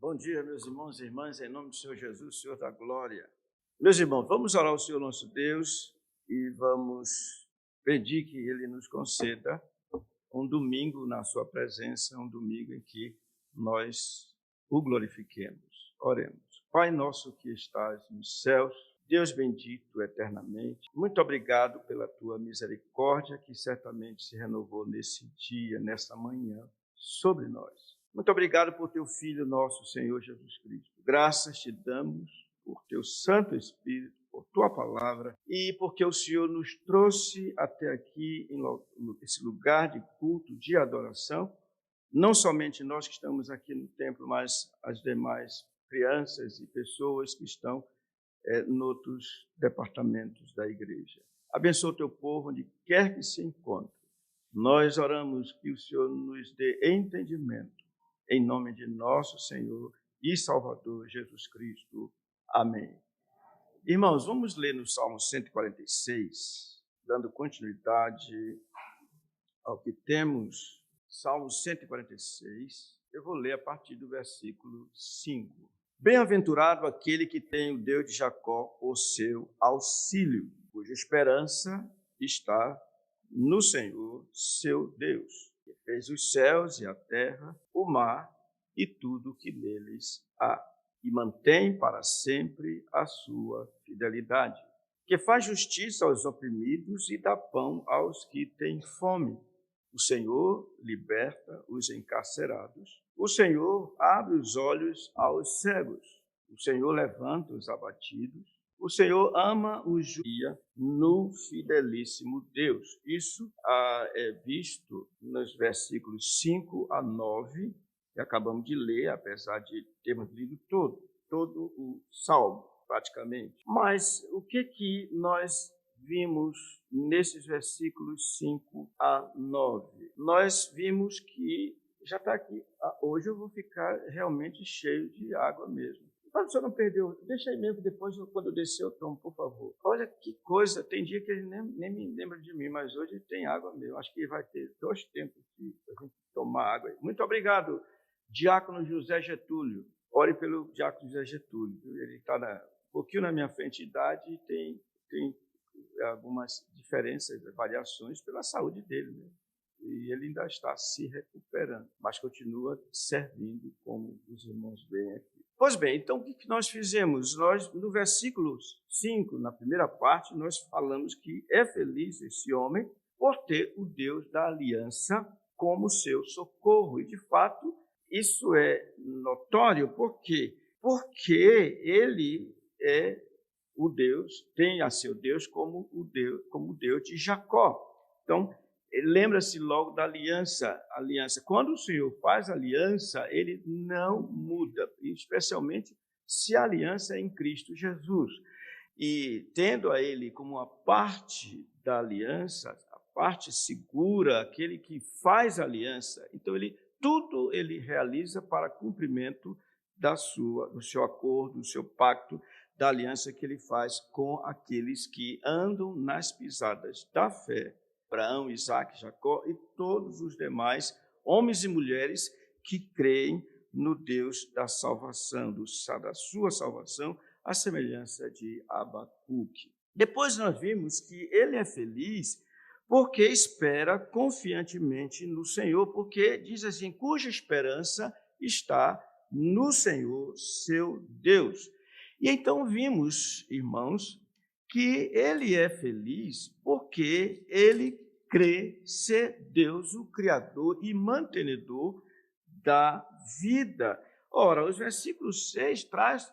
Bom dia, meus irmãos e irmãs, em nome do Senhor Jesus, Senhor da glória. Meus irmãos, vamos orar ao Senhor nosso Deus e vamos pedir que Ele nos conceda um domingo na sua presença, um domingo em que nós o glorifiquemos. Oremos. Pai nosso que estás nos céus, Deus bendito eternamente, muito obrigado pela tua misericórdia que certamente se renovou nesse dia, nessa manhã, sobre nós. Muito obrigado por teu Filho, nosso Senhor Jesus Cristo. Graças te damos por teu Santo Espírito, por tua palavra e porque o Senhor nos trouxe até aqui, nesse lugar de culto, de adoração. Não somente nós que estamos aqui no templo, mas as demais crianças e pessoas que estão noutros departamentos da igreja. Abençoa o teu povo onde quer que se encontre. Nós oramos que o Senhor nos dê entendimento. Em nome de nosso Senhor e Salvador Jesus Cristo. Amém. Irmãos, vamos ler no Salmo 146, dando continuidade ao que temos. Salmo 146, eu vou ler a partir do versículo 5. Bem-aventurado aquele que tem o Deus de Jacó por seu auxílio, cuja esperança está no Senhor, seu Deus. Fez os céus e a terra, o mar e tudo que neles há, e mantém para sempre a sua fidelidade, que faz justiça aos oprimidos e dá pão aos que têm fome. O Senhor liberta os encarcerados, o Senhor abre os olhos aos cegos, o Senhor levanta os abatidos, o Senhor ama os justos no fidelíssimo Deus. Isso é visto nos versículos 5 a 9, que acabamos de ler, apesar de termos lido todo o Salmo, praticamente. Mas o que nós vimos nesses versículos 5 a 9? Nós vimos que já está aqui, hoje eu vou ficar realmente cheio de água mesmo. Mas o senhor não perdeu, deixa aí mesmo, depois, quando eu descer, eu tomo, por favor. Olha que coisa, tem dia que ele nem me lembra de mim, mas hoje tem água mesmo. Acho que vai ter 2 tempos para a gente tomar água. Muito obrigado, Diácono José Getúlio. Ore pelo Diácono José Getúlio. Ele está um pouquinho na minha frente de idade e tem algumas diferenças, variações pela saúde dele, né? E ele ainda está se recuperando, mas continua servindo, como os irmãos veem aqui. Pois bem, então o que nós fizemos? Nós, no versículo 5, na primeira parte, nós falamos que é feliz esse homem por ter o Deus da aliança como seu socorro. E, de fato, isso é notório. Por quê? Porque ele é o Deus, tem a seu Deus como o Deus de Jacó. Então, lembra-se logo da aliança. Quando o Senhor faz aliança, ele não muda, especialmente se a aliança é em Cristo Jesus. E tendo a ele como a parte da aliança, a parte segura, aquele que faz aliança, então tudo ele realiza para cumprimento do seu acordo, do seu pacto, da aliança que ele faz com aqueles que andam nas pisadas da fé. Abraão, Isaac, Jacó e todos os demais homens e mulheres que creem no Deus da salvação, da sua salvação, à semelhança de Abacuque. Depois nós vimos que ele é feliz porque espera confiantemente no Senhor, porque diz assim, cuja esperança está no Senhor, seu Deus. E então vimos, irmãos, que ele é feliz porque ele crê ser Deus, o Criador e mantenedor da vida. Ora, o versículo 6 traz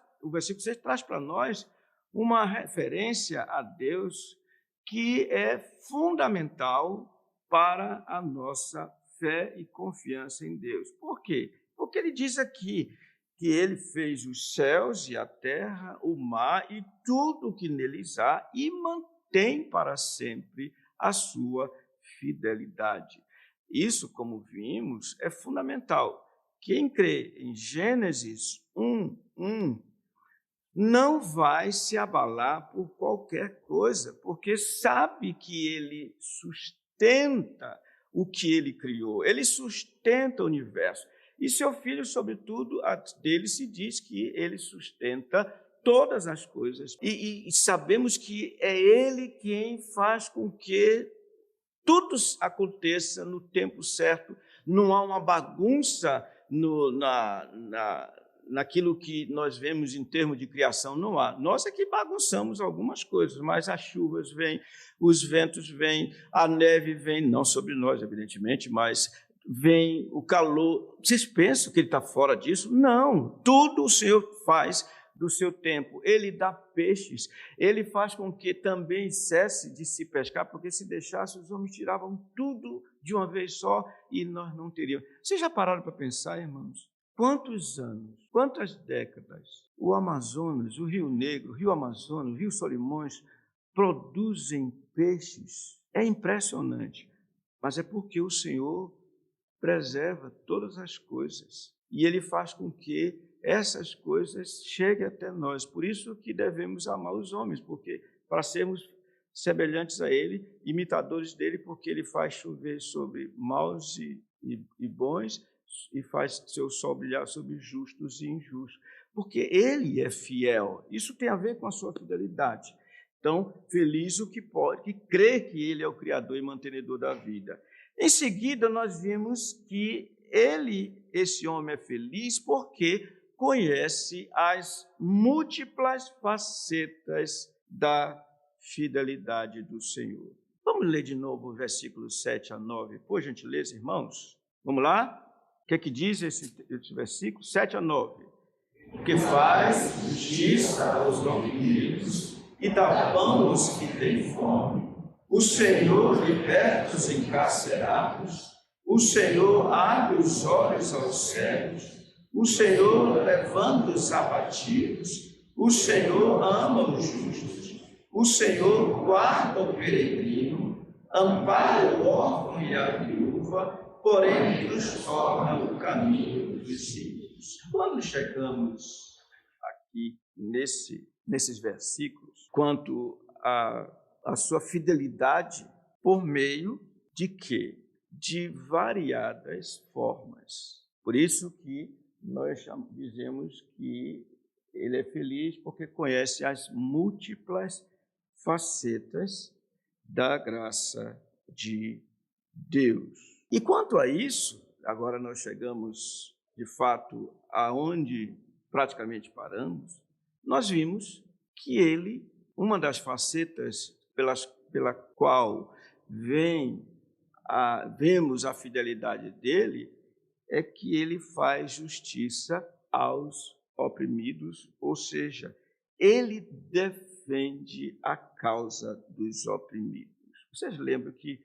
para nós uma referência a Deus que é fundamental para a nossa fé e confiança em Deus. Por quê? Porque ele diz aqui que ele fez os céus e a terra, o mar e tudo o que neles há e mantém para sempre a sua fidelidade. Isso, como vimos, é fundamental. Quem crê em Gênesis 1:1 não vai se abalar por qualquer coisa, porque sabe que ele sustenta o que ele criou, ele sustenta o universo. E seu Filho, sobretudo, dele se diz que ele sustenta todas as coisas. E sabemos que é ele quem faz com que tudo aconteça no tempo certo, não há uma bagunça naquilo que nós vemos em termos de criação, não há. Nós é que bagunçamos algumas coisas, mas as chuvas vêm, os ventos vêm, a neve vem, não sobre nós, evidentemente, mas vem o calor. Vocês pensam que ele está fora disso? Não, tudo o Senhor faz do seu tempo. Ele dá peixes, ele faz com que também cesse de se pescar, porque se deixasse, os homens tiravam tudo de uma vez só e nós não teríamos. Vocês já pararam para pensar, irmãos? Quantos anos, quantas décadas o Amazonas, o Rio Negro, o Rio Amazonas, o Rio Solimões produzem peixes? É impressionante, mas é porque o Senhor preserva todas as coisas e ele faz com que essas coisas cheguem até nós. Por isso que devemos amar os homens, porque para sermos semelhantes a ele, imitadores dele, porque ele faz chover sobre maus e bons e faz seu sol brilhar sobre justos e injustos, porque ele é fiel. Isso tem a ver com a sua fidelidade. Então, feliz o que pode, que crê que ele é o criador e mantenedor da vida. Em seguida, nós vimos que esse homem é feliz porque conhece as múltiplas facetas da fidelidade do Senhor. Vamos ler de novo o versículo 7 a 9, por gentileza, irmãos? Vamos lá? O que é que diz esse versículo? 7 a 9. Que faz justiça aos oprimidos e dá pão aos que têm fome. O Senhor liberta os encarcerados. O Senhor abre os olhos aos cegos. O Senhor levanta os abatidos, o Senhor ama os justos, o Senhor guarda o peregrino, ampara o órfão e a viúva, porém transforma o caminho dos ímpios. Quando chegamos aqui nesses versículos, quanto à sua fidelidade, por meio de quê? De variadas formas. Por isso que nós dizemos que ele é feliz porque conhece as múltiplas facetas da graça de Deus. E quanto a isso, agora nós chegamos, de fato, aonde praticamente paramos, nós vimos que ele, uma das facetas pela qual vemos a fidelidade dele, é que ele faz justiça aos oprimidos, ou seja, ele defende a causa dos oprimidos. Vocês lembram que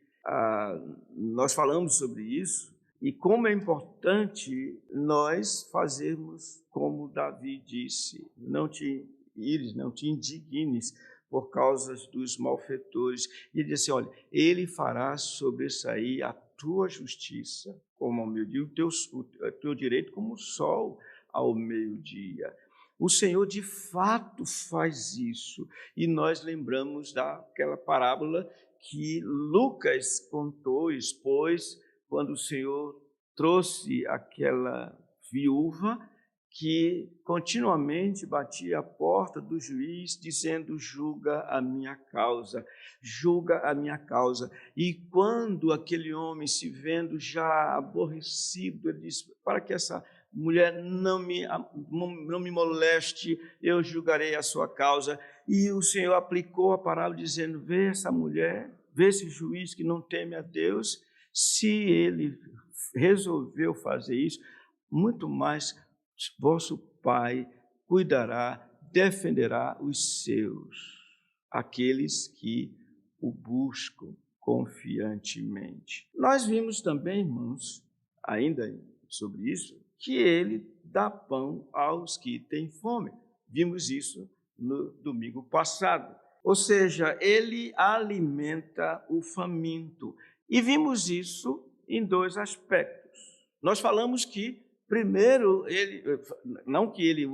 nós falamos sobre isso e como é importante nós fazermos como Davi disse, não te indignes por causa dos malfeitores. E ele disse, olha, ele fará sobressair a tua justiça como ao meio-dia, o teu direito como o sol ao meio-dia. O Senhor, de fato, faz isso. E nós lembramos daquela parábola que Lucas contou, expôs, quando o Senhor trouxe aquela viúva que continuamente batia a porta do juiz, dizendo, julga a minha causa, julga a minha causa. E quando aquele homem, se vendo já aborrecido, ele disse, para que essa mulher não me moleste, eu julgarei a sua causa. E o Senhor aplicou a parábola dizendo, vê essa mulher, vê esse juiz que não teme a Deus, se ele resolveu fazer isso, muito mais vosso Pai cuidará, defenderá os seus, aqueles que o buscam confiantemente. Nós vimos também, irmãos, ainda sobre isso, que ele dá pão aos que têm fome. Vimos isso no domingo passado. Ou seja, ele alimenta o faminto. E vimos isso em dois aspectos. Nós falamos que primeiro, não que ele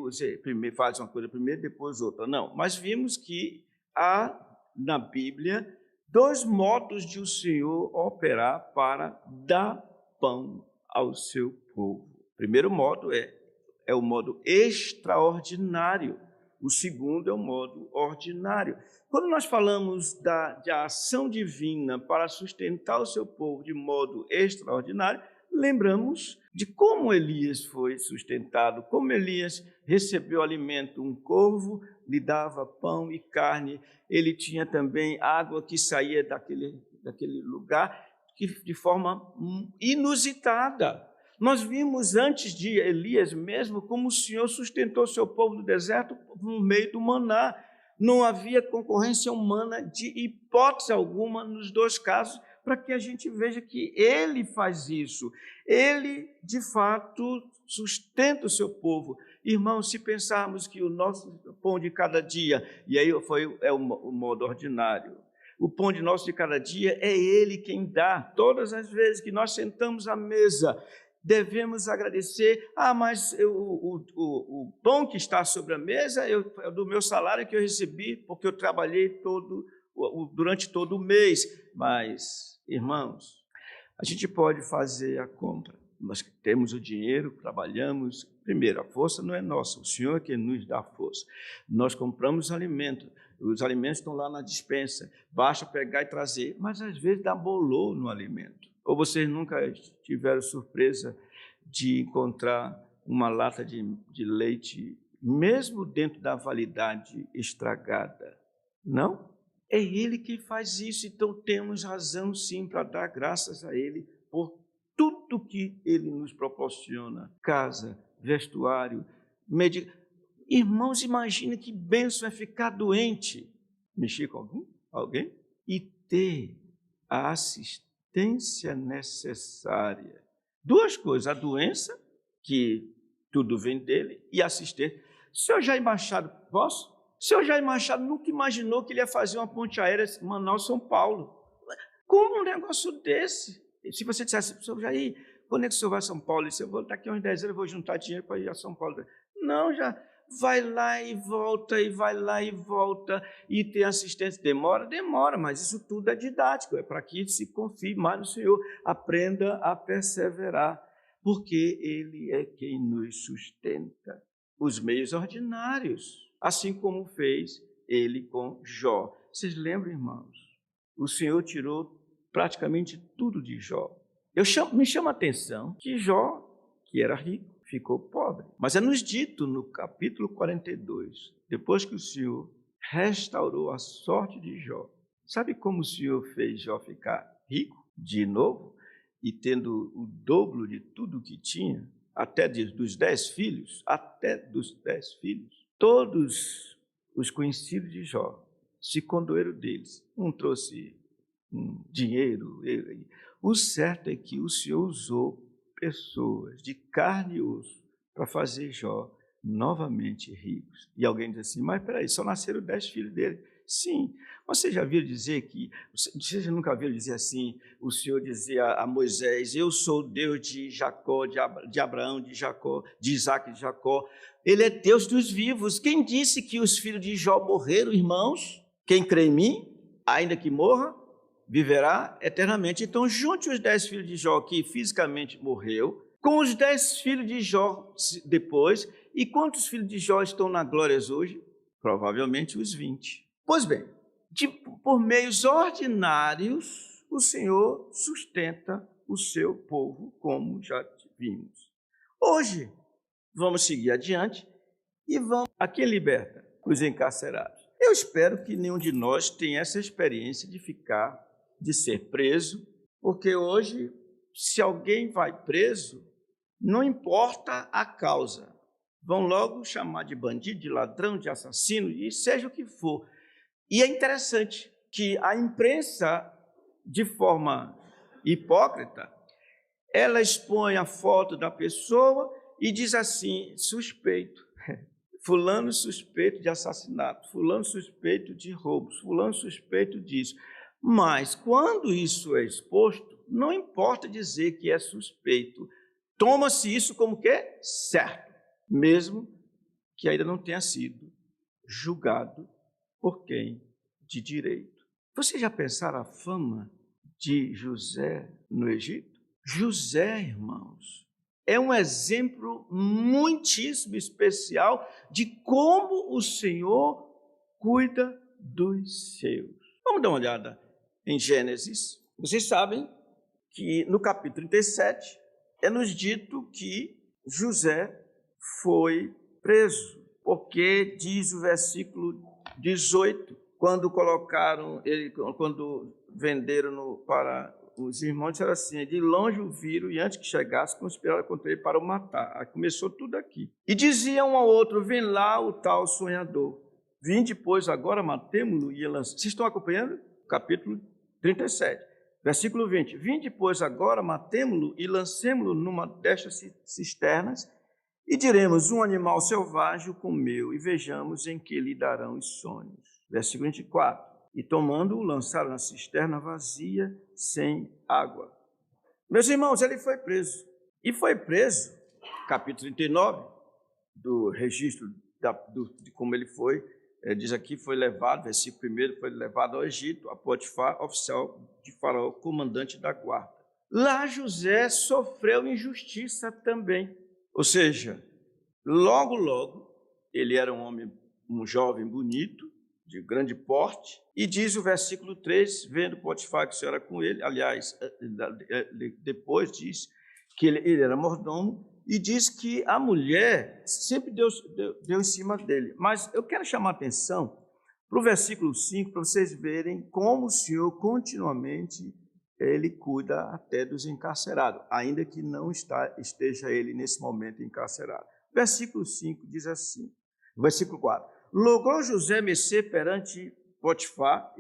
primeiro faz uma coisa primeiro, depois outra, não. Mas vimos que há na Bíblia dois modos de o Senhor operar para dar pão ao seu povo. O primeiro modo é o modo extraordinário. O segundo é o modo ordinário. Quando nós falamos da ação divina para sustentar o seu povo de modo extraordinário, lembramos de como Elias foi sustentado, como Elias recebeu alimento. Um corvo lhe dava pão e carne, ele tinha também água que saía daquele lugar de forma inusitada. Nós vimos antes de Elias mesmo como o Senhor sustentou seu povo no deserto no meio do maná. Não havia concorrência humana de hipótese alguma nos dois casos, para que a gente veja que Ele faz isso. Ele, de fato, sustenta o seu povo. Irmãos, se pensarmos que o nosso pão de cada dia, e aí é o modo ordinário, o pão de nosso de cada dia é Ele quem dá. Todas as vezes que nós sentamos à mesa, devemos agradecer. Mas o pão que está sobre a mesa é do meu salário que eu recebi, porque eu trabalhei durante todo o mês. Mas, irmãos, a gente pode fazer a compra. Nós temos o dinheiro, trabalhamos. Primeiro, a força não é nossa, o Senhor é quem nos dá a força. Nós compramos alimento, os alimentos estão lá na despensa, basta pegar e trazer, mas às vezes dá bolor no alimento. Ou vocês nunca tiveram surpresa de encontrar uma lata de leite, mesmo dentro da validade, estragada? Não? É Ele quem faz isso, então temos razão sim para dar graças a Ele por tudo que Ele nos proporciona. Casa, vestuário, Irmãos, imagina que bênção é ficar doente, mexer com alguém, e ter a assistência necessária. Duas coisas, a doença, que tudo vem dele, e a assistência. O senhor Jair Machado, posso? O senhor Jair Machado nunca imaginou que ele ia fazer uma ponte aérea Manaus-São Paulo. Como um negócio desse? Se você dissesse, senhor Jair, quando é que o senhor vai a São Paulo? Ele disse, eu vou daqui a uns 10 anos, eu vou juntar dinheiro para ir a São Paulo. Não, já vai lá e volta, e vai lá e volta, e tem assistência. Demora, mas isso tudo é didático, é para que se confie mais no Senhor, aprenda a perseverar, porque Ele é quem nos sustenta. Os meios ordinários, assim como fez Ele com Jó. Vocês lembram, irmãos? O Senhor tirou praticamente tudo de Jó. Me chama a atenção que Jó, que era rico, ficou pobre. Mas é nos dito no capítulo 42, depois que o Senhor restaurou a sorte de Jó, sabe como o Senhor fez Jó ficar rico de novo e tendo o dobro de tudo que tinha, até dos 10 filhos, todos os conhecidos de Jó se condoeram deles. Um trouxe dinheiro. O certo é que o Senhor usou pessoas de carne e osso para fazer Jó novamente ricos. E alguém diz assim, mas peraí, só nasceram 10 filhos dele. Sim, você já viu dizer que, você nunca viu dizer assim, o Senhor dizia a Moisés, eu sou o Deus de Jacó, de Abraão, de Jacó, de Isaac, de Jacó. Ele é Deus dos vivos. Quem disse que os filhos de Jó morreram, irmãos? Quem crê em mim, ainda que morra, viverá eternamente. Então, junte os 10 filhos de Jó, que fisicamente morreu, com os 10 filhos de Jó depois. E quantos filhos de Jó estão na glória hoje? Provavelmente os 20. Pois bem, por meios ordinários, o Senhor sustenta o seu povo, como já vimos. Hoje, vamos seguir adiante e vamos a quem liberta? Os encarcerados. Eu espero que nenhum de nós tenha essa experiência de ser preso, porque hoje, se alguém vai preso, não importa a causa, vão logo chamar de bandido, de ladrão, de assassino, e seja o que for. E é interessante que a imprensa, de forma hipócrita, ela expõe a foto da pessoa e diz assim, suspeito, fulano suspeito de assassinato, fulano suspeito de roubos, fulano suspeito disso. Mas, quando isso é exposto, não importa dizer que é suspeito. Toma-se isso como que é certo, mesmo que ainda não tenha sido julgado por quem de direito. Vocês já pensaram a fama de José no Egito? José, irmãos, é um exemplo muitíssimo especial de como o Senhor cuida dos seus. Vamos dar uma olhada em Gênesis. Vocês sabem que no capítulo 37 é nos dito que José foi preso, porque diz o versículo 18, quando colocaram ele, quando venderam para os irmãos, disseram assim: de longe o viram e antes que chegasse, conspiraram contra ele para o matar. Aí começou tudo aqui. E diziam um ao outro: vem lá o tal sonhador. Vinde, pois, agora matemo-lo e lançamos. Vocês estão acompanhando? Capítulo 37, versículo 20. Vinde, pois, agora matemo-lo e lancemo-lo numa destas cisternas, e diremos: um animal selvagem o comeu, e vejamos em que lhe darão os sonhos. Versículo 24. E tomando-o, lançaram na cisterna vazia, sem água. Meus irmãos, ele foi preso. E foi preso, capítulo 39, do registro de como ele foi, diz aqui, foi levado, versículo 1, foi levado ao Egito, a Potifar, oficial de Faraó, comandante da guarda. Lá José sofreu injustiça também. Ou seja, logo, ele era um jovem bonito, de grande porte, e diz o versículo 3, vendo Potifar que o Senhor era com ele, aliás, depois diz que ele era mordomo, e diz que a mulher sempre deu em cima dele. Mas eu quero chamar a atenção para o versículo 5, para vocês verem como o Senhor continuamente ele cuida até dos encarcerados, ainda que não esteja ele nesse momento encarcerado. Versículo 5 diz assim, versículo 4, logrou José mercê perante Potifar,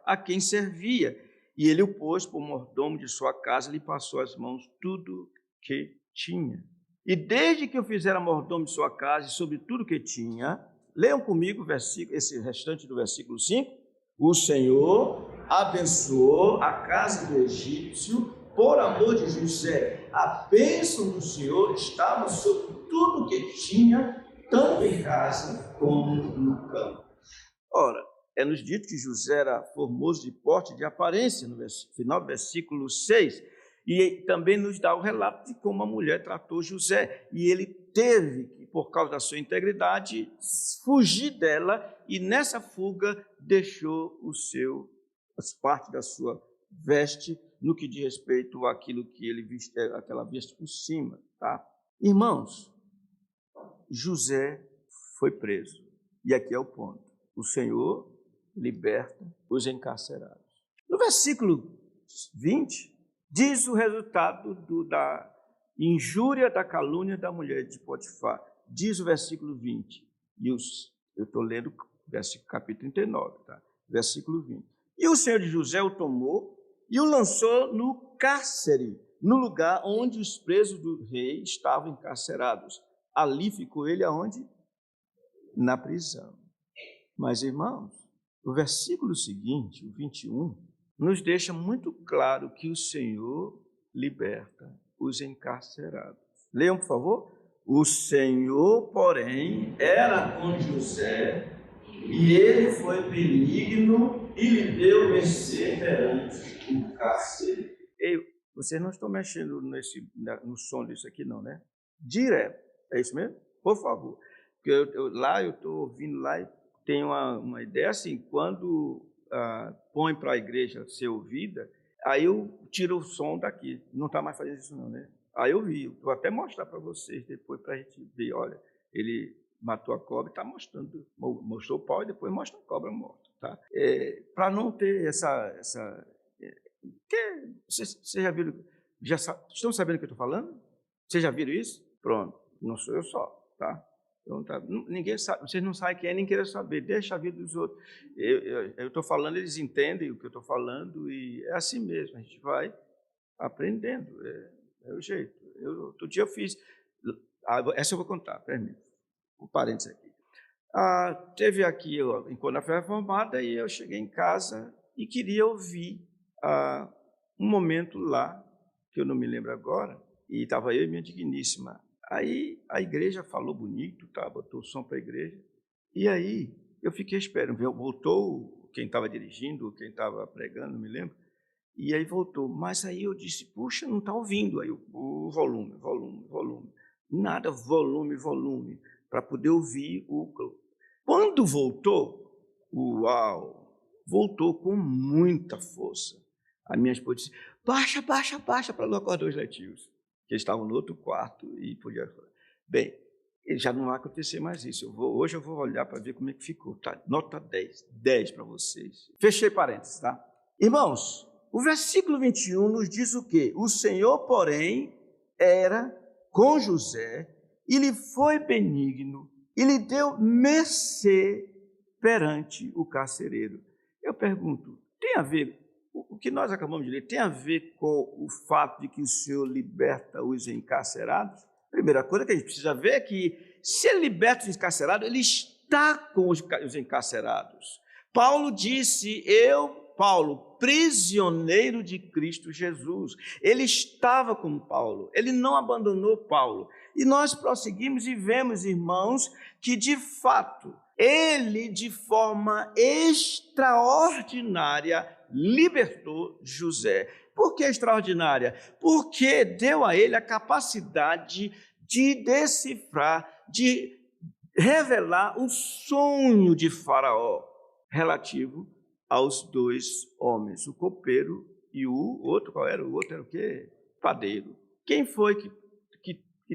a quem servia, e ele o pôs por mordomo de sua casa, lhe passou às mãos tudo que tinha. E desde que o fizera mordomo de sua casa e sobre tudo que tinha, leiam comigo esse restante do versículo 5, o Senhor abençoou a casa do egípcio por amor de José. A bênção do Senhor estava sobre tudo que tinha, tanto em casa como no campo. Ora, é nos dito que José era formoso de porte, de aparência, no final do versículo 6, e também nos dá o relato de como a mulher tratou José, e ele teve que, por causa da sua integridade, fugir dela, e nessa fuga deixou as partes da sua veste, no que diz respeito àquilo que ele viste, aquela veste por cima, tá? Irmãos, José foi preso, e aqui é o ponto: o Senhor liberta os encarcerados. No versículo 20, diz o resultado da injúria, da calúnia da mulher de Potifar. Diz o versículo 20, e eu estou lendo versículo, capítulo 39, tá? Versículo 20. E o Senhor de José o tomou e o lançou no cárcere, no lugar onde os presos do rei estavam encarcerados. Ali ficou ele aonde? Na prisão. Mas, irmãos, o versículo seguinte, o 21, nos deixa muito claro que o Senhor liberta os encarcerados. Leiam, por favor. O Senhor, porém, era com José, e ele foi benigno e lhe deu mercê perante o cárcere. Vocês não estão mexendo no som disso aqui, não, né? Direto. É isso mesmo? Por favor. Porque eu estou ouvindo lá e tenho uma ideia assim, quando põe para a igreja ser ouvida, aí eu tiro o som daqui. Não está mais fazendo isso não, né? Aí eu vi, vou até mostrar para vocês depois para a gente ver. Olha, ele matou a cobra e está mostrando, mostrou o pau e depois mostra a cobra morta, tá? Para não ter essa vocês já viram, estão sabendo o que eu estou falando? Vocês já viram isso? Pronto, não sou eu só, tá? Então, tá, ninguém sabe, vocês não sabem quem é, nem querem saber, deixa a vida dos outros. Eu estou falando, eles entendem o que eu estou falando e é assim mesmo, a gente vai aprendendo, é o jeito. Outro dia eu fiz, essa eu vou contar, permita, um parênteses aqui. Teve aqui, enquanto eu fui reformada, e eu cheguei em casa e queria ouvir um momento lá, que eu não me lembro agora, e estava eu e minha digníssima. Aí a igreja falou bonito, tá? Botou o som para a igreja, e aí eu fiquei esperando, voltou quem estava dirigindo, quem estava pregando, não me lembro, E aí voltou. Mas aí eu disse, puxa, não está ouvindo. Aí o volume. Nada, volume, para poder ouvir o... Quando voltou, uau, voltou com muita força. A minha esposa disse, baixa, para não acordar os netinhos, que eles estavam no outro quarto e podia... Bem, já não vai acontecer mais isso. Hoje eu vou olhar para ver como é que ficou. Tá? Nota 10 para vocês. Fechei parênteses, tá? Irmãos, o versículo 21 nos diz o quê? O Senhor, porém, era com José e lhe foi benigno e lhe deu mercê perante o carcereiro. Eu pergunto, tem a ver, o que nós acabamos de ler, tem a ver com o fato de que o Senhor liberta os encarcerados? Primeira coisa que a gente precisa ver é que, se ele liberta os encarcerados, ele está com os encarcerados. Paulo disse, Paulo, prisioneiro de Cristo Jesus. Ele estava com Paulo, ele não abandonou Paulo. E nós prosseguimos e vemos, irmãos, que de fato, ele de forma extraordinária libertou José. Por que extraordinária? Porque deu a ele a capacidade de decifrar, de revelar o sonho de Faraó relativo aos dois homens, o copeiro e o outro. Qual era? O outro era o quê? Padeiro. Quem foi que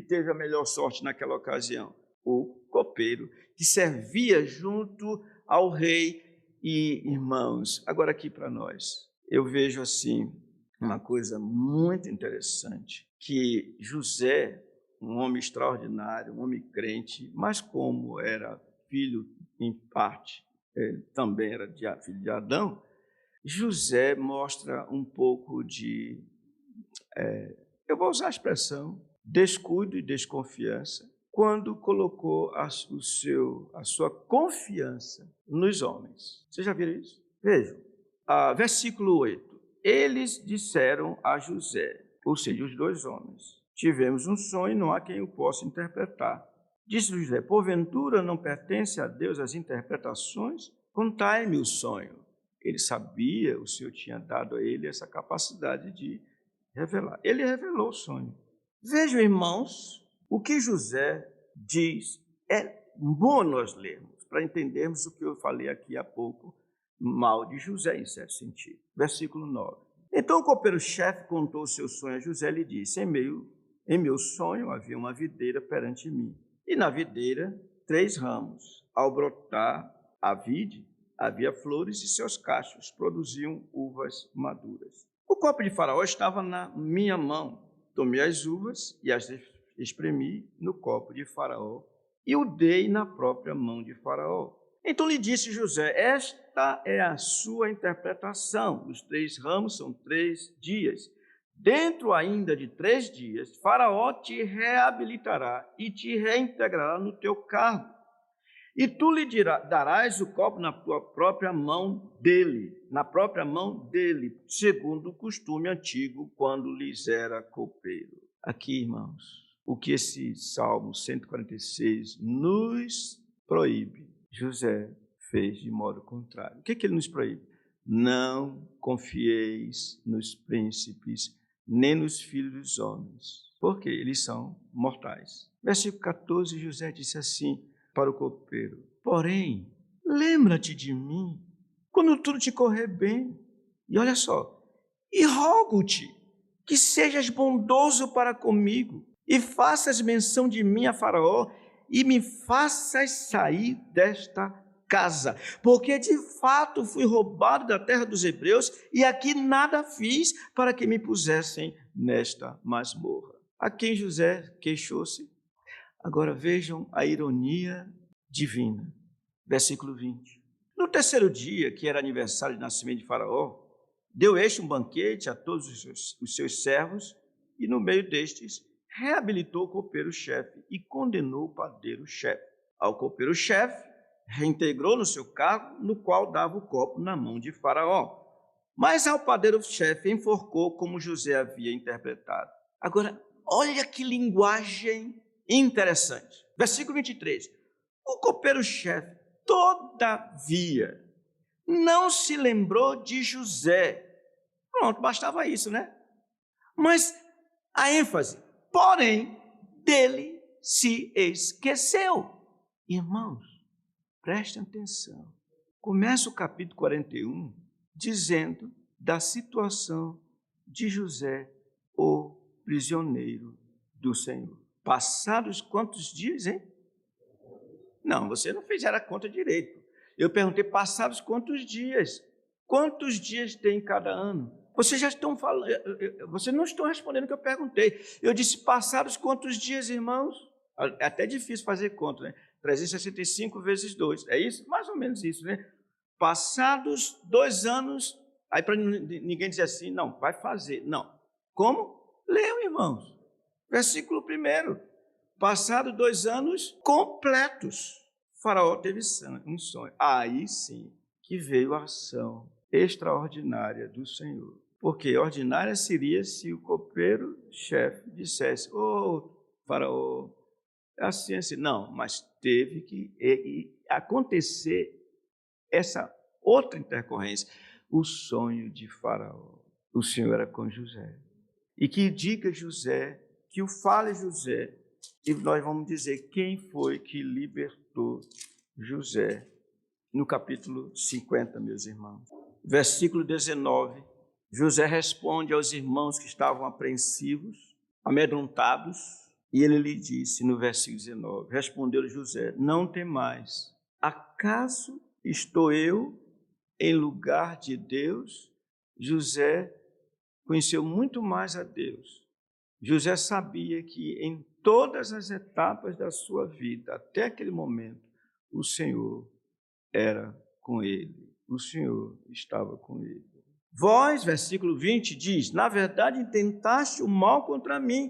teve a melhor sorte naquela ocasião? O copeiro, que servia junto ao rei. E, irmãos, agora aqui para nós, eu vejo assim uma coisa muito interessante, que José, um homem extraordinário, um homem crente, mas como era filho, em parte, também era filho de Adão, José mostra um pouco de, eu vou usar a expressão, descuido e desconfiança, quando colocou a sua confiança nos homens. Vocês já viram isso? Vejam, versículo 8. Eles disseram a José, ou seja, os dois homens, tivemos um sonho, não há quem o possa interpretar. Disse José, porventura não pertence a Deus as interpretações? Contai-me o sonho. Ele sabia, o Senhor tinha dado a ele essa capacidade de revelar. Ele revelou o sonho. Vejam, irmãos, o que José diz. É bom nós lermos, para entendermos o que eu falei aqui há pouco, mal de José, em certo sentido. Versículo 9. Então o copeiro-chefe contou o seu sonho a José e lhe disse, em meu sonho havia uma videira perante mim, e na videira 3 ramos. Ao brotar a vide, havia flores e seus cachos produziam uvas maduras. O copo de Faraó estava na minha mão. Tomei as uvas e as espremi no copo de Faraó e o dei na própria mão de Faraó. Então lhe disse José, esta é a sua interpretação. Os 3 ramos são 3 dias. Dentro ainda de 3 dias, Faraó te reabilitará e te reintegrará no teu cargo. E tu lhe darás o copo na tua própria mão dele, segundo o costume antigo, quando lhes era copeiro. Aqui, irmãos, o que esse Salmo 146 nos proíbe, José fez de modo contrário. O que ele nos proíbe? Não confieis nos príncipes, nem nos filhos dos homens, porque eles são mortais. Versículo 14, José disse assim para o copeiro, porém, lembra-te de mim, quando tudo te correr bem. E olha só, e rogo-te que sejas bondoso para comigo, e faças menção de mim a Faraó, e me faças sair desta casa, porque de fato fui roubado da terra dos hebreus, e aqui nada fiz para que me pusessem nesta masmorra. A quem José queixou-se? Agora vejam a ironia divina. Versículo 20. No 3º dia, que era aniversário de nascimento de Faraó, deu este um banquete a todos os seus servos, e no meio destes reabilitou o copeiro-chefe e condenou o padeiro-chefe. Ao copeiro-chefe reintegrou no seu cargo, no qual dava o copo na mão de Faraó. Mas ao padeiro-chefe enforcou, como José havia interpretado. Agora, olha que linguagem interessante. Versículo 23. O copeiro-chefe, todavia, não se lembrou de José, Pronto, bastava isso, né? Mas a ênfase, porém, dele se esqueceu. Irmãos, prestem atenção. Começa o capítulo 41 dizendo da situação de José, o prisioneiro do Senhor. Passados quantos dias, hein? Não, você não fez a conta direito. Eu perguntei, passados quantos dias? Quantos dias tem cada ano? Vocês já estão falando, vocês não estão respondendo o que eu perguntei. Eu disse, passados quantos dias, irmãos? É até difícil fazer conta, né? 365 vezes 2, é isso? Mais ou menos isso, né? Passados 2 anos, aí para ninguém dizer assim, não, vai fazer. Não. Como? Leiam, irmãos. Versículo 1. Passados 2 anos completos, Faraó teve um sonho. Aí sim que veio a ação extraordinária do Senhor. Porque ordinária seria se o copeiro-chefe dissesse, Faraó, assim, assim. Não, mas teve que acontecer essa outra intercorrência. O sonho de Faraó. O Senhor era com José. E que diga José, que o fale José, e nós vamos dizer quem foi que libertou José. No capítulo 50, meus irmãos. Versículo 19. José responde aos irmãos que estavam apreensivos, amedrontados, e ele lhe disse, no versículo 19, respondeu José, não temais, acaso estou eu em lugar de Deus? José conheceu muito mais a Deus. José sabia que em todas as etapas da sua vida, até aquele momento, o Senhor era com ele, o Senhor estava com ele. Vós, versículo 20, diz, na verdade intentaste o mal contra mim,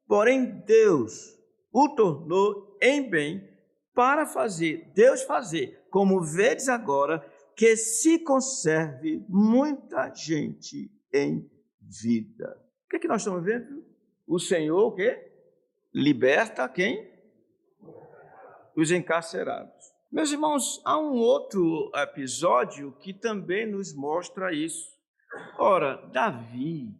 porém Deus o tornou em bem para Deus fazer, como vedes agora, que se conserve muita gente em vida. O que é que nós estamos vendo? O Senhor, o quê? Liberta quem? Os encarcerados. Meus irmãos, há um outro episódio que também nos mostra isso. Ora, Davi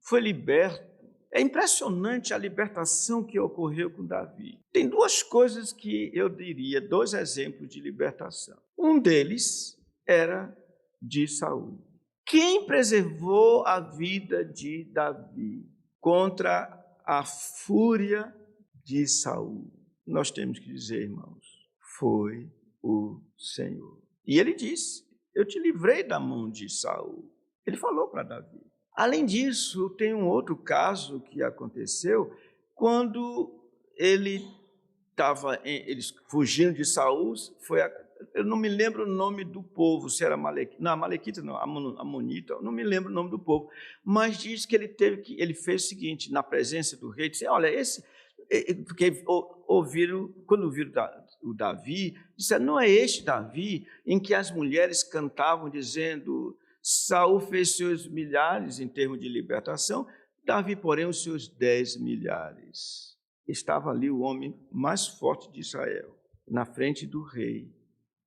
foi liberto. É impressionante a libertação que ocorreu com Davi. Tem 2 coisas que eu diria, 2 exemplos de libertação. Um deles era de Saul. Quem preservou a vida de Davi contra a fúria de Saul? Nós temos que dizer, irmãos, foi o Senhor. E ele disse, eu te livrei da mão de Saul. Ele falou para Davi. Além disso, tem um outro caso que aconteceu quando eles fugindo de Saul, eu não me lembro o nome do povo, se era Amalequita, não, Amonita, eu não me lembro o nome do povo, mas diz que ele fez o seguinte, na presença do rei, disse, olha, porque quando ouviram o Davi, disseram, não é este Davi em que as mulheres cantavam dizendo, Saul fez seus milhares em termos de libertação, Davi, porém, os seus 10 milhares. Estava ali o homem mais forte de Israel, na frente do rei.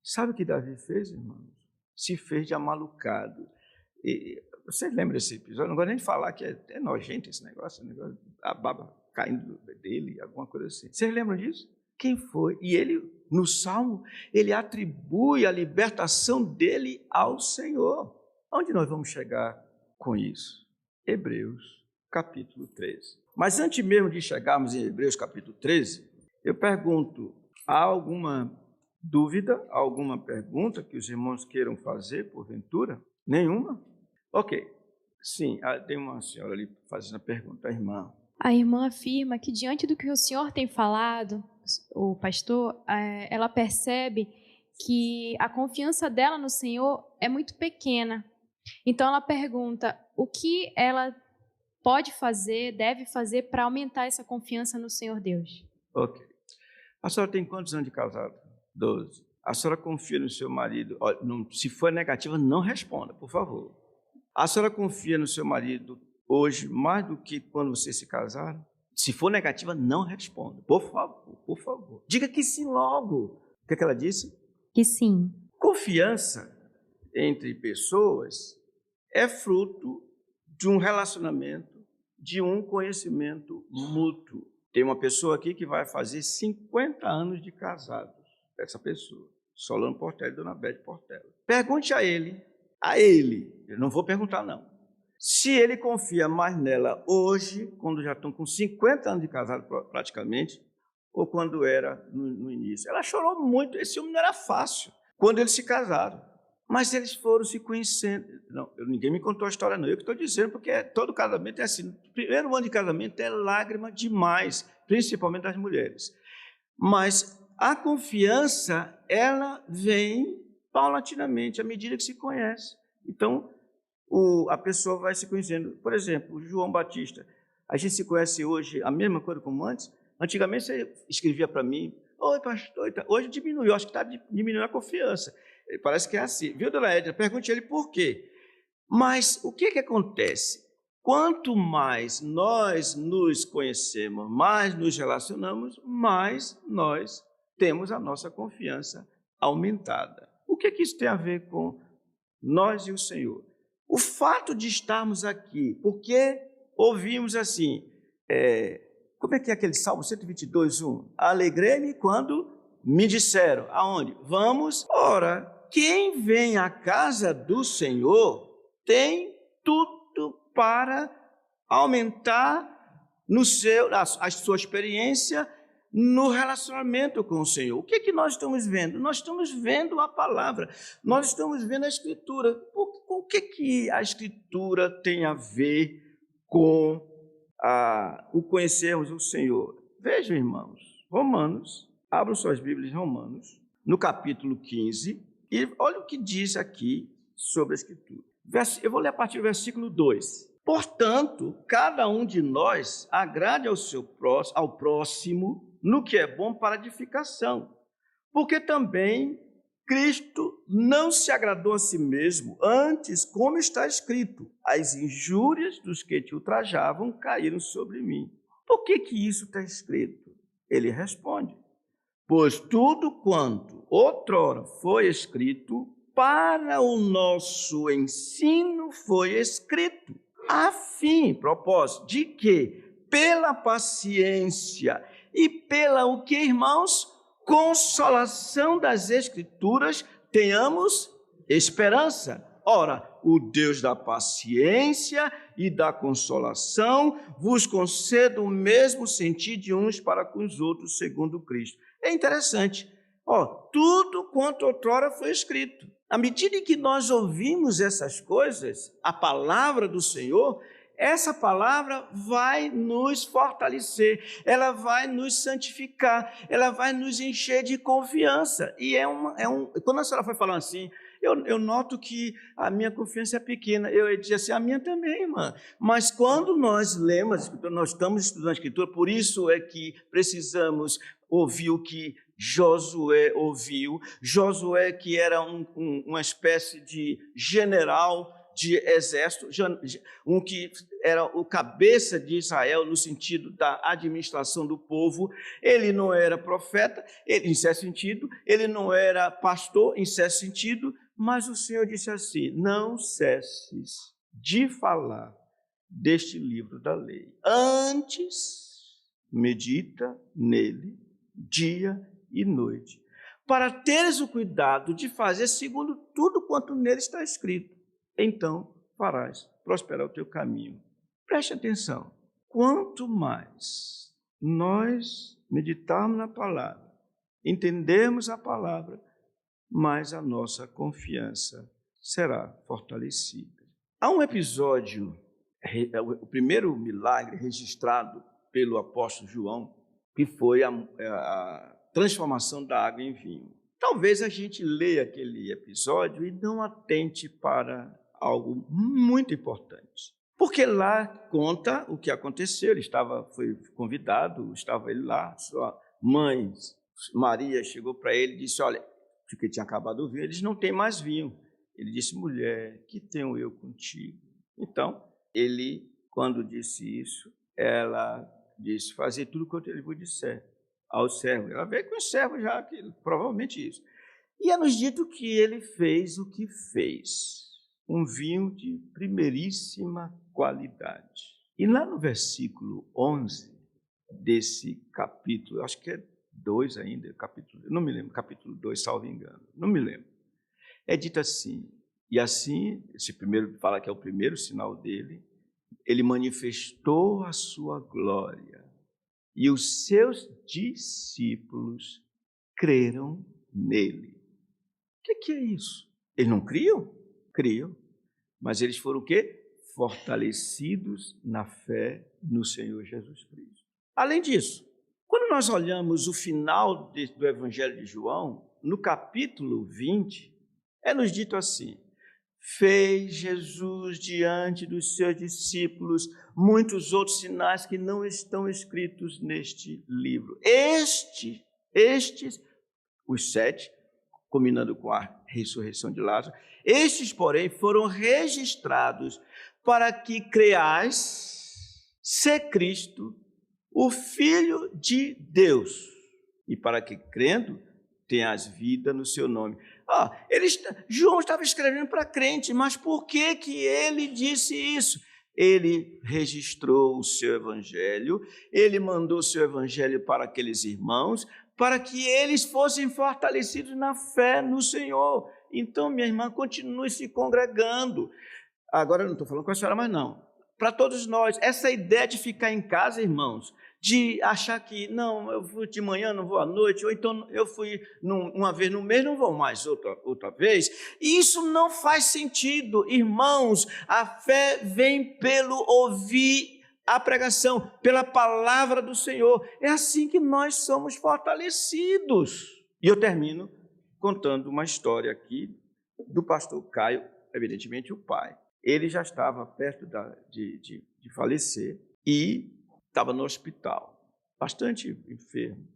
Sabe o que Davi fez, irmãos? Se fez de amalucado. Vocês lembram desse episódio? Não gosto nem de falar que é nojento esse negócio, a baba caindo dele, alguma coisa assim. Vocês lembram disso? Quem foi? E ele, no Salmo, ele atribui a libertação dele ao Senhor. Onde nós vamos chegar com isso? Hebreus, capítulo 13. Mas antes mesmo de chegarmos em Hebreus, capítulo 13, eu pergunto, há alguma dúvida, alguma pergunta que os irmãos queiram fazer, porventura? Nenhuma? Ok. Sim, tem uma senhora ali fazendo a pergunta, a irmã. A irmã afirma que, diante do que o senhor tem falado, o pastor, ela percebe que a confiança dela no Senhor é muito pequena. Então, ela pergunta o que ela pode fazer, deve fazer para aumentar essa confiança no Senhor Deus. Ok. A senhora tem quantos anos de casado? 12. A senhora confia no seu marido? Olha, se for negativa, não responda, por favor. A senhora confia no seu marido hoje mais do que quando vocês se casaram? Se for negativa, não responda. Por favor, por favor. Diga que sim logo. O que é que ela disse? Que sim. Confiança entre pessoas é fruto de um relacionamento, de um conhecimento mútuo. Tem uma pessoa aqui que vai fazer 50 anos de casados, essa pessoa, Solano Portela e Dona Bete Portela. Pergunte a ele, eu não vou perguntar não, se ele confia mais nela hoje, quando já estão com 50 anos de casado praticamente, ou quando era no início. Ela chorou muito, esse homem não era fácil, quando eles se casaram. Mas eles foram se conhecendo. Não, ninguém me contou a história, não. Eu que estou dizendo, porque todo casamento é assim. O primeiro ano de casamento é lágrima demais, principalmente das mulheres. Mas a confiança, ela vem paulatinamente, à medida que se conhece. Então, a pessoa vai se conhecendo. Por exemplo, o João Batista. A gente se conhece hoje a mesma coisa como antes. Antigamente você escrevia para mim, oi, pastor, hoje diminuiu, acho que está diminuindo a confiança. Parece que é assim. Viu, dona Edna? Pergunte a ele por quê. Mas o que acontece? Quanto mais nós nos conhecemos, mais nos relacionamos, mais nós temos a nossa confiança aumentada. O que isso tem a ver com nós e o Senhor? O fato de estarmos aqui, porque ouvimos assim, como é que é aquele Salmo 122, 1? Alegrei-me quando me disseram, aonde? Vamos. Ora, quem vem à casa do Senhor tem tudo para aumentar a sua experiência no relacionamento com o Senhor. O que nós estamos vendo? Nós estamos vendo a palavra, nós estamos vendo a Escritura. O que a Escritura tem a ver com o conhecermos o Senhor? Vejam, irmãos, Romanos, abram suas Bíblias em Romanos, no capítulo 15, e olha o que diz aqui sobre a Escritura. Eu vou ler a partir do versículo 2. Portanto, cada um de nós agrade ao próximo no que é bom para edificação, porque também Cristo não se agradou a si mesmo, antes, como está escrito, as injúrias dos que te ultrajavam caíram sobre mim. Por que isso está escrito? Ele responde, pois tudo quanto outrora foi escrito, para o nosso ensino foi escrito, a fim, propósito, de que, pela paciência e pela o que, irmãos? Consolação das Escrituras, tenhamos esperança. Ora, o Deus da paciência e da consolação vos conceda o mesmo sentir de uns para com os outros, segundo Cristo. É interessante. Tudo quanto outrora foi escrito. À medida que nós ouvimos essas coisas, a palavra do Senhor, essa palavra vai nos fortalecer, ela vai nos santificar, ela vai nos encher de confiança. E quando a senhora foi falando assim, eu noto que a minha confiança é pequena. Eu dizia assim, a minha também, irmã. Mas quando nós lemos a Escritura, nós estamos estudando a Escritura, por isso é que precisamos ouvir o que Josué ouviu. Josué, que era uma espécie de general de exército, um que era o cabeça de Israel no sentido da administração do povo. Ele não era profeta, em certo sentido, ele não era pastor, em certo sentido, mas o Senhor disse assim, não cesses de falar deste livro da lei. Antes, medita nele dia e noite, para teres o cuidado de fazer segundo tudo quanto nele está escrito. Então farás prosperar o teu caminho. Preste atenção. Quanto mais nós meditarmos na palavra, entendermos a palavra, mais a nossa confiança será fortalecida. Há um episódio, o primeiro milagre registrado pelo apóstolo João, que foi a transformação da água em vinho. Talvez a gente leia aquele episódio e não atente para algo muito importante. Porque lá conta o que aconteceu, foi convidado, estava ele lá, sua mãe, Maria, chegou para ele e disse, olha, porque tinha acabado o vinho, eles não têm mais vinho. Ele disse, mulher, que tenho eu contigo? Então, ele, quando disse isso, ela disse, fazer tudo quanto ele vos disser ao servo. Ela veio com o servo já, provavelmente isso. E é nos dito que ele fez o que fez. um vinho de primeiríssima qualidade. E lá no versículo 11 desse capítulo, acho que é 2 ainda, capítulo, não me lembro, capítulo 2, salvo engano, não me lembro. É dito assim, e assim, esse primeiro fala que é o primeiro sinal dele, ele manifestou a sua glória e os seus discípulos creram nele. O que é isso? Eles não criam? Criam. Mas eles foram o quê? Fortalecidos na fé no Senhor Jesus Cristo. Além disso, quando nós olhamos o final do Evangelho de João, no capítulo 20, é nos dito assim: fez Jesus diante dos seus discípulos muitos outros sinais que não estão escritos neste livro. Estes, os 7, combinando com a ressurreição de Lázaro, estes, porém, foram registrados para que creais ser Cristo, o Filho de Deus, e para que, crendo, tenhas vida no seu nome. João estava escrevendo para crente, mas por que ele disse isso? Ele registrou o seu evangelho, ele mandou o seu evangelho para aqueles irmãos, para que eles fossem fortalecidos na fé no Senhor. Então, minha irmã, continue se congregando. Agora, eu não estou falando com a senhora mais não. Para todos nós, essa ideia de ficar em casa, irmãos, de achar que, não, eu vou de manhã, não vou à noite, ou então eu fui uma vez no mês, não vou mais outra vez. Isso não faz sentido, irmãos. A fé vem pelo ouvir a pregação, pela palavra do Senhor. É assim que nós somos fortalecidos. E eu termino contando uma história aqui do pastor Caio, evidentemente o pai. Ele já estava perto de falecer e estava no hospital, bastante enfermo.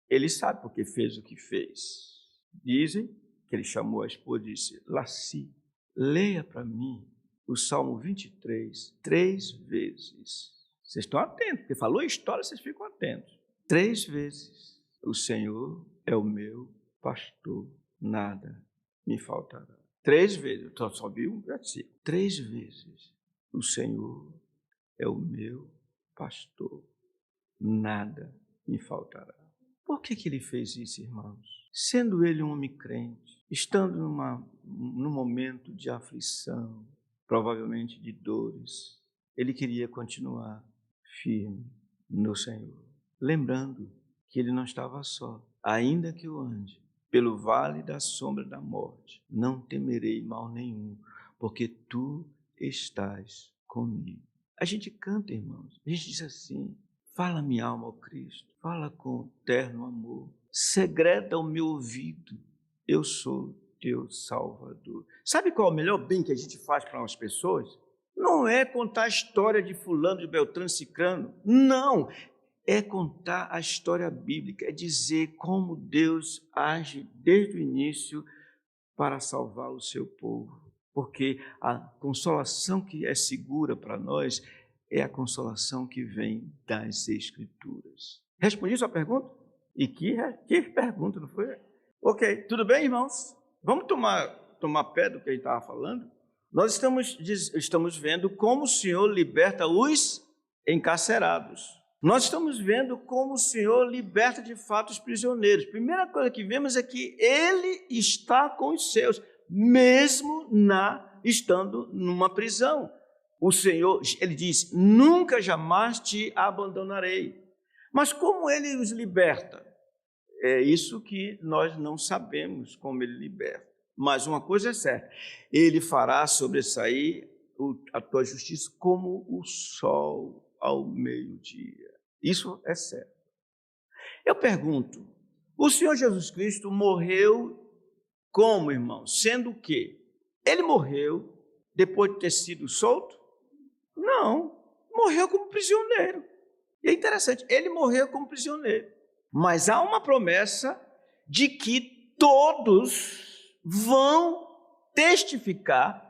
Ele sabe porque fez o que fez. Dizem que ele chamou a esposa e disse: Laci, leia para mim o Salmo 23 3 vezes. Vocês estão atentos, porque falou história, vocês ficam atentos. 3 vezes. O Senhor é o meu pastor, nada me faltará. 3 vezes, eu só vi um versículo. 3 vezes. O Senhor é o meu pastor, nada me faltará. Por que ele fez isso, irmãos? Sendo ele um homem crente, estando num momento de aflição, provavelmente de dores, ele queria continuar firme no Senhor, lembrando que ele não estava só. Ainda que eu ande pelo vale da sombra da morte, não temerei mal nenhum, porque tu estás comigo. A gente canta, irmãos, a gente diz assim: fala minha alma ao Cristo, fala com terno amor, segreda o meu ouvido, eu sou teu Salvador. Sabe qual é o melhor bem que a gente faz para as pessoas? Não é contar a história de fulano, de Beltrano, Cicrano, não. É contar a história bíblica, é dizer como Deus age desde o início para salvar o seu povo. Porque a consolação que é segura para nós é a consolação que vem das Escrituras. Respondi sua pergunta? E que pergunta, não foi? Ok, tudo bem, irmãos? Vamos tomar pé do que a gente estava falando? Nós estamos vendo como o Senhor liberta os encarcerados. Nós estamos vendo como o Senhor liberta de fato os prisioneiros. Primeira coisa que vemos é que Ele está com os seus, mesmo estando numa prisão. O Senhor, Ele diz: nunca jamais te abandonarei. Mas como Ele os liberta? É isso que nós não sabemos como Ele liberta. Mas uma coisa é certa: Ele fará sobressair a tua justiça como o sol ao meio-dia. Isso é certo. Eu pergunto: o Senhor Jesus Cristo morreu como, irmão? Sendo o quê? Ele morreu depois de ter sido solto? Não, morreu como prisioneiro. E é interessante, ele morreu como prisioneiro. Mas há uma promessa de que todos vão testificar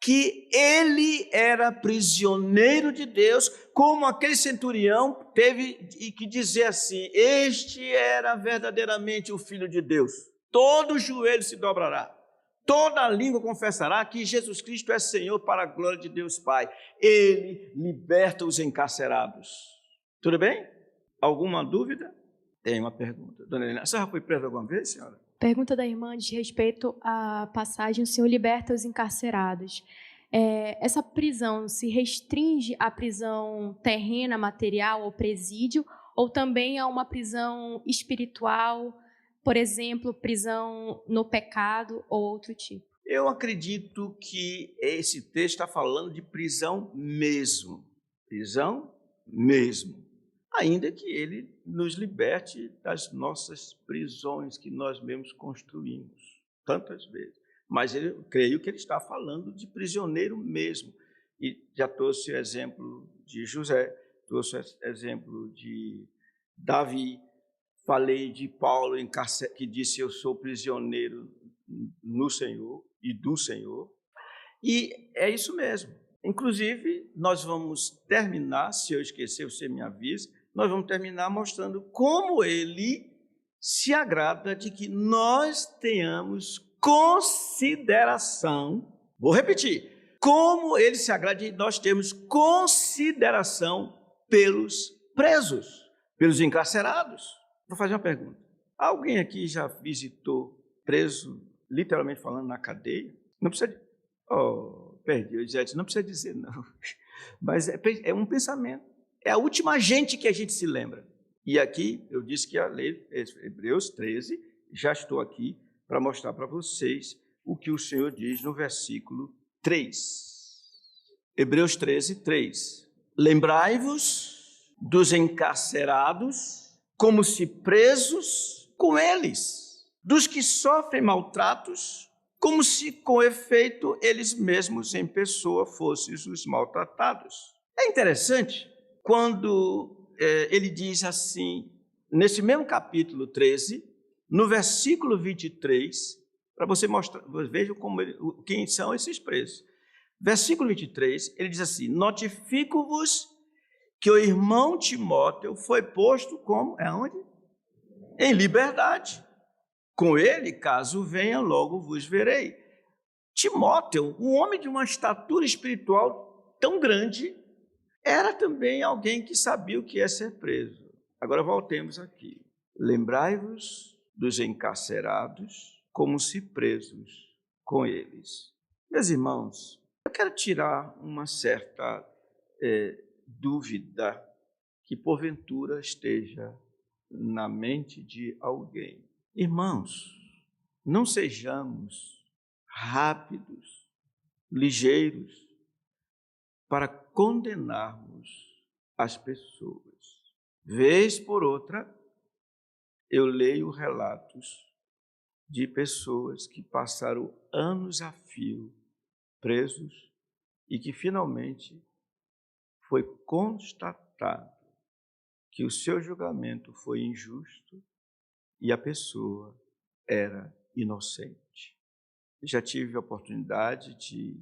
que ele era prisioneiro de Deus, como aquele centurião teve que dizer assim: este era verdadeiramente o Filho de Deus. Todo joelho se dobrará, toda língua confessará que Jesus Cristo é Senhor para a glória de Deus Pai. Ele liberta os encarcerados. Tudo bem? Alguma dúvida? Tem uma pergunta. Dona Helena, a senhora foi presa alguma vez, senhora? Pergunta da irmã de respeito à passagem "O Senhor liberta os encarcerados". Essa prisão se restringe à prisão terrena, material ou presídio, ou também a uma prisão espiritual, por exemplo, prisão no pecado ou outro tipo? Eu acredito que esse texto está falando de prisão mesmo. Prisão mesmo. Ainda que ele nos liberte das nossas prisões que nós mesmos construímos tantas vezes. Mas eu creio que ele está falando de prisioneiro mesmo. E já trouxe o exemplo de José, trouxe o exemplo de Davi, falei de Paulo que disse: eu sou prisioneiro no Senhor e do Senhor. E é isso mesmo. Inclusive, nós vamos terminar, se eu esquecer, você me avisa, nós vamos terminar mostrando como ele se agrada de que nós tenhamos consideração. Vou repetir. Como ele se agrada de nós termos consideração pelos presos, pelos encarcerados. Vou fazer uma pergunta. Alguém aqui já visitou preso, literalmente falando, na cadeia? Não precisa... perdi, eu disse, não precisa dizer não. Mas é um pensamento. É a última gente que a gente se lembra. E aqui, eu disse que ia ler Hebreus 13, já estou aqui para mostrar para vocês o que o Senhor diz no versículo 3. Hebreus 13, 3. Lembrai-vos dos encarcerados como se presos com eles, dos que sofrem maltratos, como se com efeito eles mesmos em pessoa fossem os maltratados. É interessante quando ele diz assim, nesse mesmo capítulo 13, no versículo 23, para você mostrar, vejam quem são esses presos. Versículo 23, ele diz assim: notifico-vos que o irmão Timóteo foi posto como, aonde? Em liberdade. Com ele, caso venha, logo vos verei. Timóteo, um homem de uma estatura espiritual tão grande, era também alguém que sabia o que é ser preso. Agora voltemos aqui. Lembrai-vos dos encarcerados como se presos com eles. Meus irmãos, eu quero tirar uma certa dúvida que porventura esteja na mente de alguém. Irmãos, não sejamos rápidos, ligeiros, para condenarmos as pessoas. Vez por outra, eu leio relatos de pessoas que passaram anos a fio presos e que finalmente foi constatado que o seu julgamento foi injusto e a pessoa era inocente. Eu já tive a oportunidade de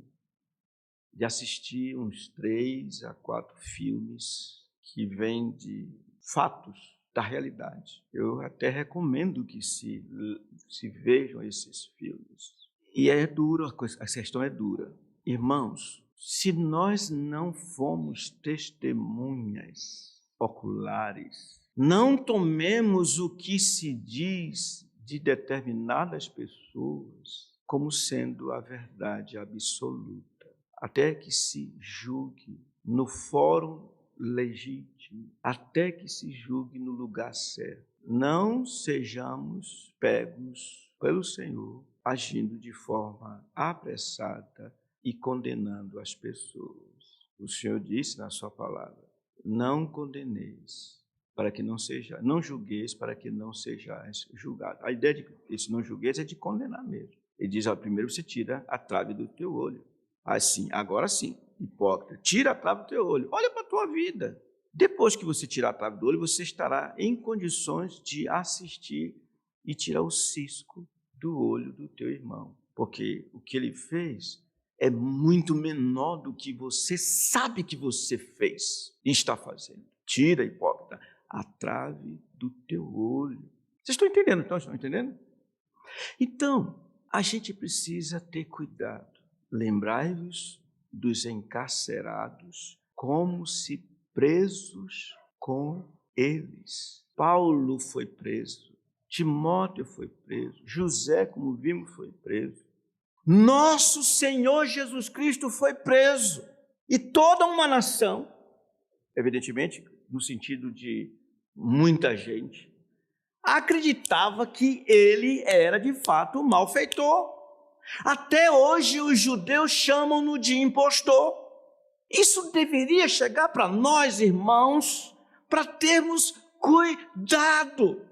assistir uns 3 a 4 filmes que vêm de fatos da realidade. Eu até recomendo que se vejam esses filmes. E é duro, a questão é dura. Irmãos, se nós não formos testemunhas oculares, não tomemos o que se diz de determinadas pessoas como sendo a verdade absoluta, até que se julgue no fórum legítimo, até que se julgue no lugar certo. Não sejamos pegos pelo Senhor agindo de forma apressada e condenando as pessoas. O Senhor disse na sua palavra: não condeneis, para que não julgueis, para que não sejais julgados. A ideia de esse não julgueis é de condenar mesmo. Ele diz: primeiro você tira a trave do teu olho. Assim, agora sim, hipócrita, tira a trave do teu olho, olha para a tua vida. Depois que você tirar a trave do olho, você estará em condições de assistir e tirar o cisco do olho do teu irmão, porque o que ele fez é muito menor do que você sabe que você fez e está fazendo. Tira, hipócrita, a trave do teu olho. Vocês estão entendendo? Estão entendendo? Então, A gente precisa ter cuidado. Lembrai-vos dos encarcerados, como se presos com eles. Paulo foi preso, Timóteo foi preso, José, como vimos, foi preso. Nosso Senhor Jesus Cristo foi preso. E toda uma nação, evidentemente, no sentido de muita gente, acreditava que ele era de fato um malfeitor. Até hoje os judeus chamam-no de impostor. Isso deveria chegar para nós, irmãos, para termos cuidado.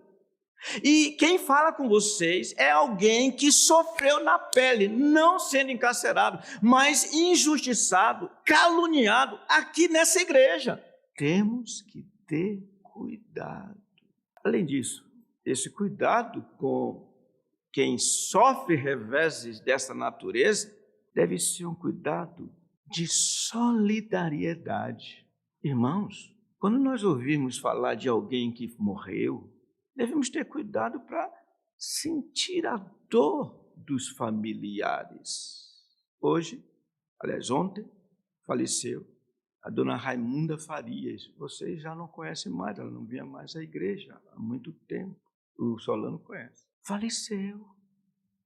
E quem fala com vocês é alguém que sofreu na pele, não sendo encarcerado, mas injustiçado, caluniado aqui nessa igreja. Temos que ter cuidado. Além disso, esse cuidado com quem sofre reveses dessa natureza deve ser um cuidado de solidariedade. Irmãos, quando nós ouvimos falar de alguém que morreu, devemos ter cuidado para sentir a dor dos familiares. Hoje, aliás, ontem, faleceu a dona Raimunda Farias. Vocês já não conhecem mais, ela não vinha mais à igreja há muito tempo. O Solano conhece.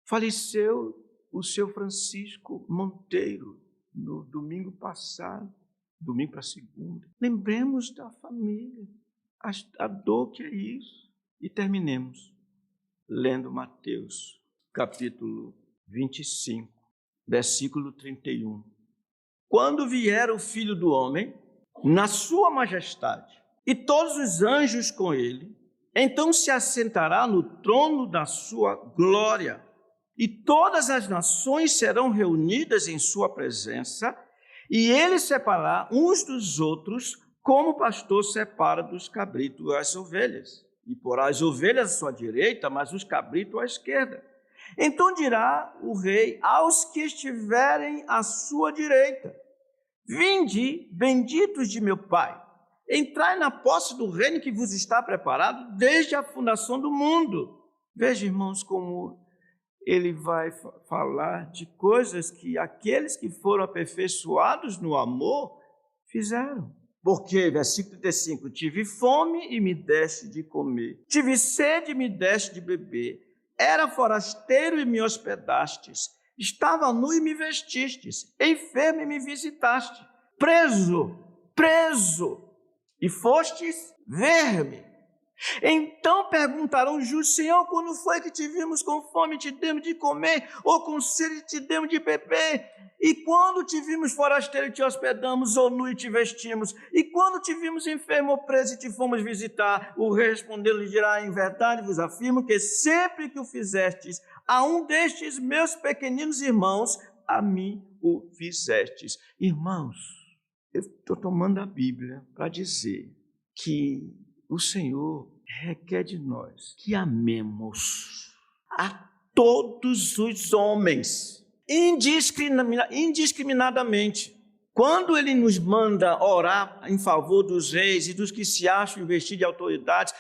Faleceu o seu Francisco Monteiro no domingo passado, domingo para segunda. Lembremos da família, a dor que é isso. E terminemos lendo Mateus, capítulo 25, versículo 31. Quando vier o Filho do Homem, na sua majestade, e todos os anjos com ele, então se assentará no trono da sua glória, e todas as nações serão reunidas em sua presença, e ele separará uns dos outros, como o pastor separa dos cabritos as ovelhas. E porá as ovelhas à sua direita, mas os cabritos à esquerda. Então dirá o rei aos que estiverem à sua direita: vinde, benditos de meu Pai, entrai na posse do reino que vos está preparado desde a fundação do mundo. Veja, irmãos, como ele vai falar de coisas que aqueles que foram aperfeiçoados no amor fizeram. Porque, versículo 35, tive fome e me deste de comer, tive sede e me deste de beber, era forasteiro e me hospedastes, estava nu e me vestistes, enfermo e me visitastes, preso e fostes ver-me. Então perguntarão os justos: Senhor, quando foi que te vimos com fome e te demos de comer, ou com sede e te demos de beber? E quando te vimos forasteiro e te hospedamos, ou nu e te vestimos? E quando te vimos enfermo ou preso e te fomos visitar? O rei respondeu lhe dirá: em verdade vos afirmo que sempre que o fizestes a um destes meus pequeninos irmãos, a mim o fizestes. Irmãos, eu estou tomando a Bíblia para dizer que o Senhor requer de nós que amemos a todos os homens, indiscriminadamente. Quando ele nos manda orar em favor dos reis e dos que se acham investidos de autoridades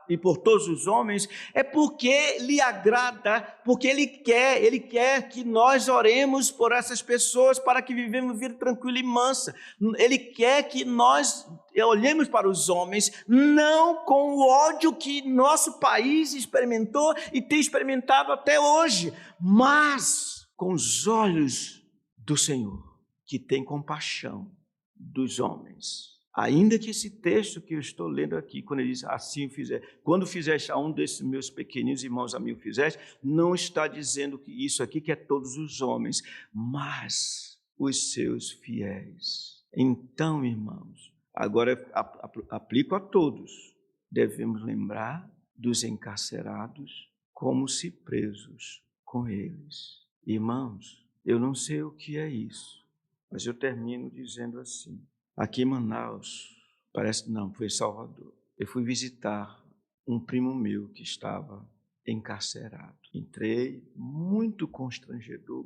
e por todos os homens, é porque lhe agrada, porque ele quer que nós oremos por essas pessoas para que vivemos vida tranquila e mansa. Ele quer que nós olhemos para os homens não com o ódio que nosso país experimentou e tem experimentado até hoje, mas com os olhos do Senhor, que tem compaixão dos homens. Ainda que esse texto que eu estou lendo aqui, quando ele diz assim o fizer, quando fizeste a um desses meus pequeninos irmãos a mim o fizeste, não está dizendo que isso aqui que é todos os homens, mas os seus fiéis. Então, irmãos, agora aplico a todos, devemos lembrar dos encarcerados como se presos com eles. Irmãos, eu não sei o que é isso, mas eu termino dizendo assim. Aqui em Manaus, foi Salvador. Eu fui visitar um primo meu que estava encarcerado. Entrei, muito constrangedor.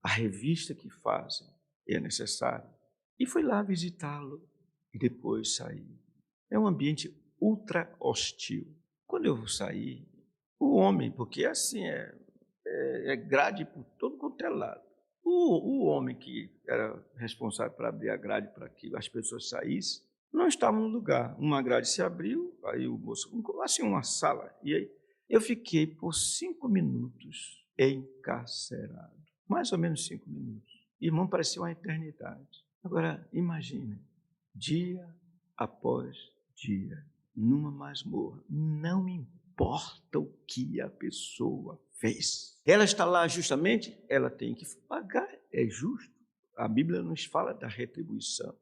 A revista que fazem é necessário. E fui lá visitá-lo e depois saí. É um ambiente ultra hostil. Quando eu saí, o homem, porque assim é grade por todo quanto é lado. O homem que era responsável por abrir a grade para que as pessoas saíssem, não estava no lugar. Uma grade se abriu, aí o moço, assim, uma sala, e aí eu fiquei por 5 minutos encarcerado. Mais ou menos 5 minutos. Irmão, parecia uma eternidade. Agora, imagine, dia após dia, numa masmorra, não importa o que a pessoa fez. Ela está lá justamente, ela tem que pagar, é justo. A Bíblia nos fala da retribuição,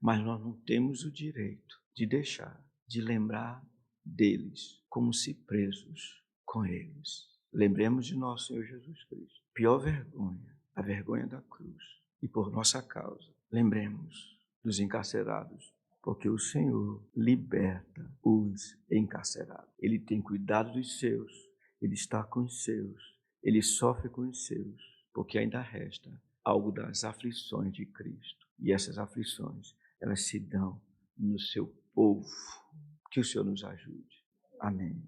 mas nós não temos o direito de deixar de lembrar deles como se presos com eles. Lembremos de nosso Senhor Jesus Cristo. Pior vergonha, a vergonha da cruz. E por nossa causa, lembremos dos encarcerados, porque o Senhor liberta os encarcerados. Ele tem cuidado dos seus, Ele está com os seus, Ele sofre com os seus, porque ainda resta algo das aflições de Cristo. E essas aflições, elas se dão no seu povo. Que o Senhor nos ajude. Amém.